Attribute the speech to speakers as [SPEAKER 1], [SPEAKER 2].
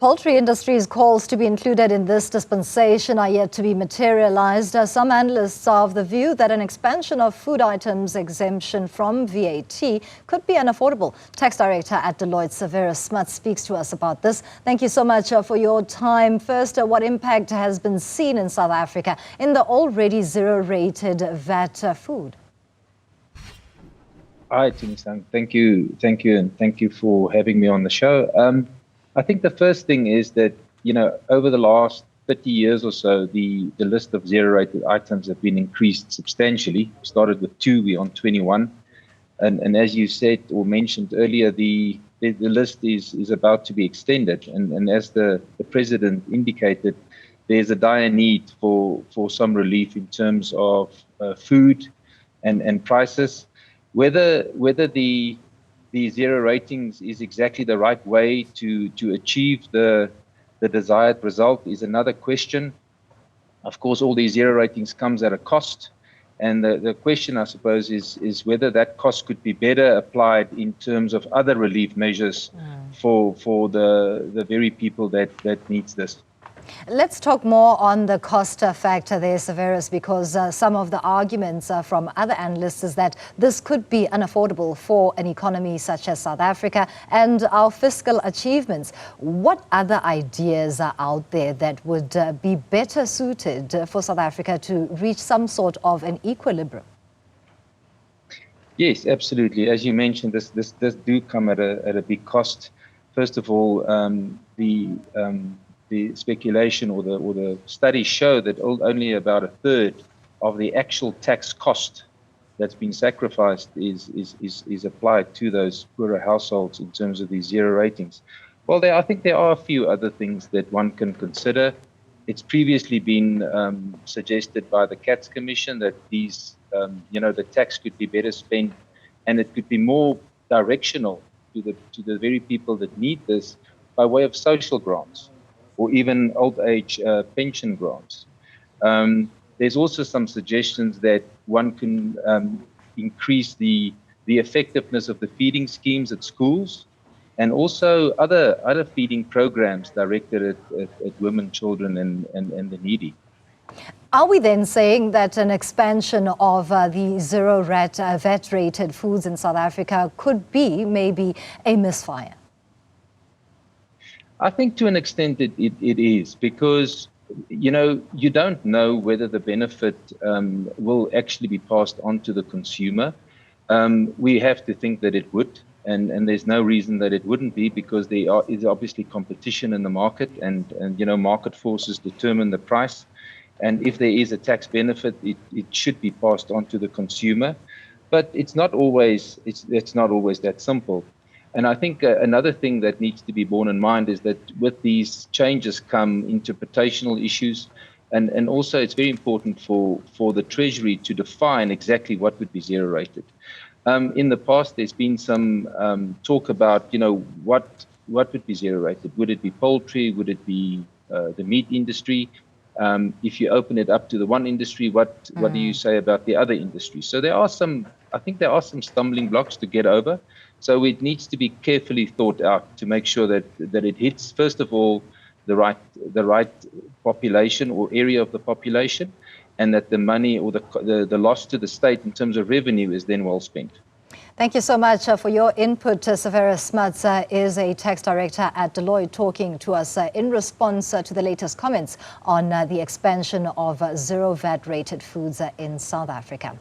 [SPEAKER 1] Poultry industry's calls to be included in this dispensation are yet to be materialized. Some analysts are of the view that an expansion of food items exemption from VAT could be unaffordable. Tax Director at Deloitte, Severus Smuts, speaks to us about this. Thank you so much for your time. First, what impact has been seen in South Africa in the already zero-rated VAT food?
[SPEAKER 2] Hi, Tinisang. Thank you, and thank you for having me on the show. I think the first thing is that, over the last 30 years or so, the list of zero-rated items have been increased substantially. We started with 2, we're on 21. And as you said or mentioned earlier, the list is about to be extended. And as the President indicated, there's a dire need for some relief in terms of food and prices. Whether the zero ratings is exactly the right way to achieve the desired result is another question. Of course, all these zero ratings comes at a cost. And the question, I suppose, is whether that cost could be better applied in terms of other relief measures for the very people that needs this.
[SPEAKER 1] Let's talk more on the cost factor there, Severus, because some of the arguments from other analysts is that this could be unaffordable for an economy such as South Africa and our fiscal achievements. What other ideas are out there that would be better suited for South Africa to reach some sort of an equilibrium?
[SPEAKER 2] Yes, absolutely. As you mentioned, this do come at a big cost. First of all, the speculation or the studies show that only about a third of the actual tax cost that's been sacrificed is applied to those poorer households in terms of these zero ratings. Well, I think there are a few other things that one can consider. It's previously been suggested by the CATS Commission that these, the tax could be better spent and it could be more directional to the very people that need this by way of social grants, or even old age pension grants. There's also some suggestions that one can increase the effectiveness of the feeding schemes at schools, and also other feeding programs directed at women, children, and the needy.
[SPEAKER 1] Are we then saying that an expansion of the zero VAT-rated foods in South Africa could be maybe a misfire?
[SPEAKER 2] I think to an extent it is, because, you don't know whether the benefit will actually be passed on to the consumer. We have to think that it would, and there's no reason that it wouldn't be, because there is obviously competition in the market, and market forces determine the price. And if there is a tax benefit, it should be passed on to the consumer. But it's not always that simple. And I think another thing that needs to be borne in mind is that with these changes come interpretational issues, and also it's very important for the Treasury to define exactly what would be zero rated. In the past, there's been some talk about, what would be zero rated. Would it be poultry? Would it be the meat industry? If you open it up to the one industry, what do you say about the other industry? So I think there are some stumbling blocks to get over. So it needs to be carefully thought out to make sure that it hits, first of all, the right population or area of the population, and that the money or the loss to the state in terms of revenue is then well spent.
[SPEAKER 1] Thank you so much for your input. Severus Smuts is a tax director at Deloitte, talking to us in response to the latest comments on the expansion of zero VAT-rated foods in South Africa.